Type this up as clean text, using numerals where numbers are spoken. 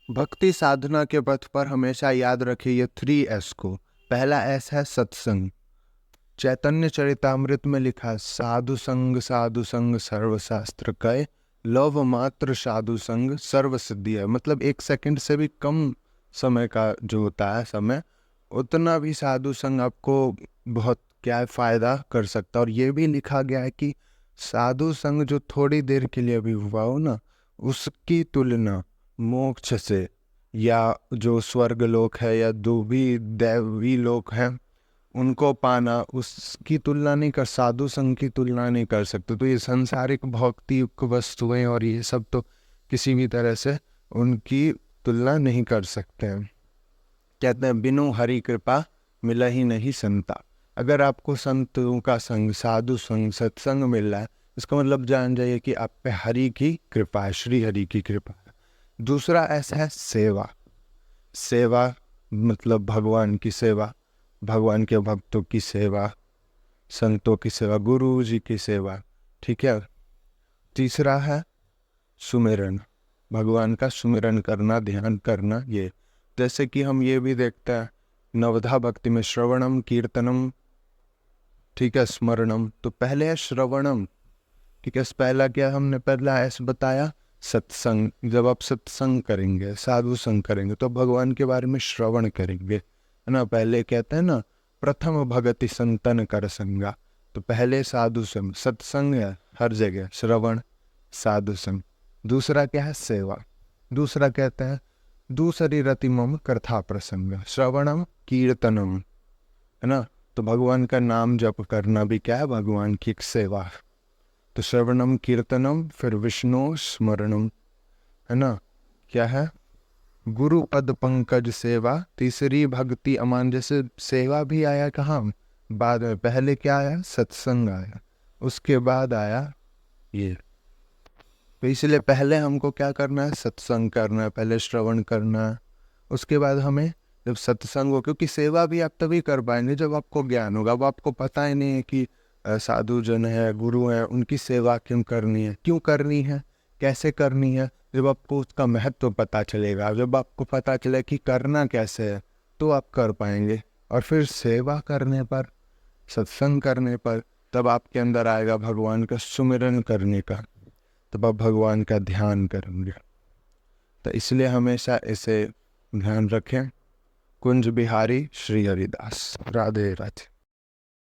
भक्ति साधना के पथ पर हमेशा याद रखिए ये 3S को। पहला S है सत्संग। चैतन्य चरितामृत में लिखा है, साधु संग सर्व शास्त्र कय, लव मात्र साधु संग सर्व सिद्धि है। मतलब 1 सेकंड से भी कम समय का जो होता है समय, उतना भी साधु संग आपको बहुत क्या फायदा कर सकता है। और ये भी लिखा गया है कि साधु संग जो थोड़ी देर के लिए भी हुआ हो ना, उसकी तुलना मोक्ष से या जो स्वर्ग लोक है या जो भी दैवी लोक है उनको पाना, उसकी तुलना नहीं कर, साधु संग की तुलना नहीं कर सकते। तो ये सांसारिक भौतिक वस्तुएं और ये सब तो किसी भी तरह से उनकी तुलना नहीं कर सकते हैं। कहते हैं बिनु हरि कृपा मिला ही नहीं संता। अगर आपको संतों का संग, साधु संग, सत्संग मिल रहा है, इसका मतलब जान जाइए कि आप पे हरि की कृपा है, श्री हरि की कृपा है। दूसरा ऐसा है सेवा। सेवा मतलब भगवान की सेवा, भगवान के भक्तों की सेवा, संतों की सेवा, गुरु जी की सेवा, ठीक है। तीसरा है सुमिरन, भगवान का सुमिरन करना, ध्यान करना। ये जैसे कि हम ये भी देखते हैं नवधा भक्ति में श्रवणम कीर्तनम, ठीक है, स्मरणम। तो पहले है श्रवणम, ठीक है। पहला क्या हमने पहला ऐसे बताया, सत्संग। जब आप सत्संग करेंगे, साधु संग करेंगे, तो भगवान के बारे में श्रवण करेंगे, है ना। पहले कहते हैं ना, प्रथम भगति संतन कर संगा। तो पहले साधु संग, सत्संग है हर जगह, श्रवण, साधु संग। दूसरा क्या है, सेवा। दूसरा कहते हैं दूसरी रति मम कथा प्रसंग, श्रवणम कीर्तनम, है ना। तो भगवान का नाम जप करना भी क्या है, भगवान की एक सेवा। तो श्रवणम कीर्तनम, फिर विष्णु स्मरणम, है ना। क्या है, गुरु पद पंकज सेवा, तीसरी भक्ति अमान। जैसे सेवा भी आया कहाँ, बाद में। पहले क्या आया, सत्संग आया, उसके बाद आया ये। तो इसलिए पहले हमको क्या करना है, सत्संग करना है, पहले श्रवण करना है, उसके बाद हमें जब सत्संग हो, क्योंकि सेवा भी आप तभी कर पाएंगे जब आपको ज्ञान होगा। अब आपको पता ही नहीं है कि साधु जन है, गुरु है, उनकी सेवा क्यों करनी है, कैसे करनी है। जब आपको उसका महत्व पता चलेगा, जब आपको पता चले कि करना कैसे है, तो आप कर पाएंगे। और फिर सेवा करने पर, सत्संग करने पर, तब आपके अंदर आएगा भगवान का सुमिरन करने का, तब आप भगवान का ध्यान करेंगे। तो इसलिए हमेशा इसे ध्यान रखें। कुंज बिहारी श्री हरिदास। राधे राधे।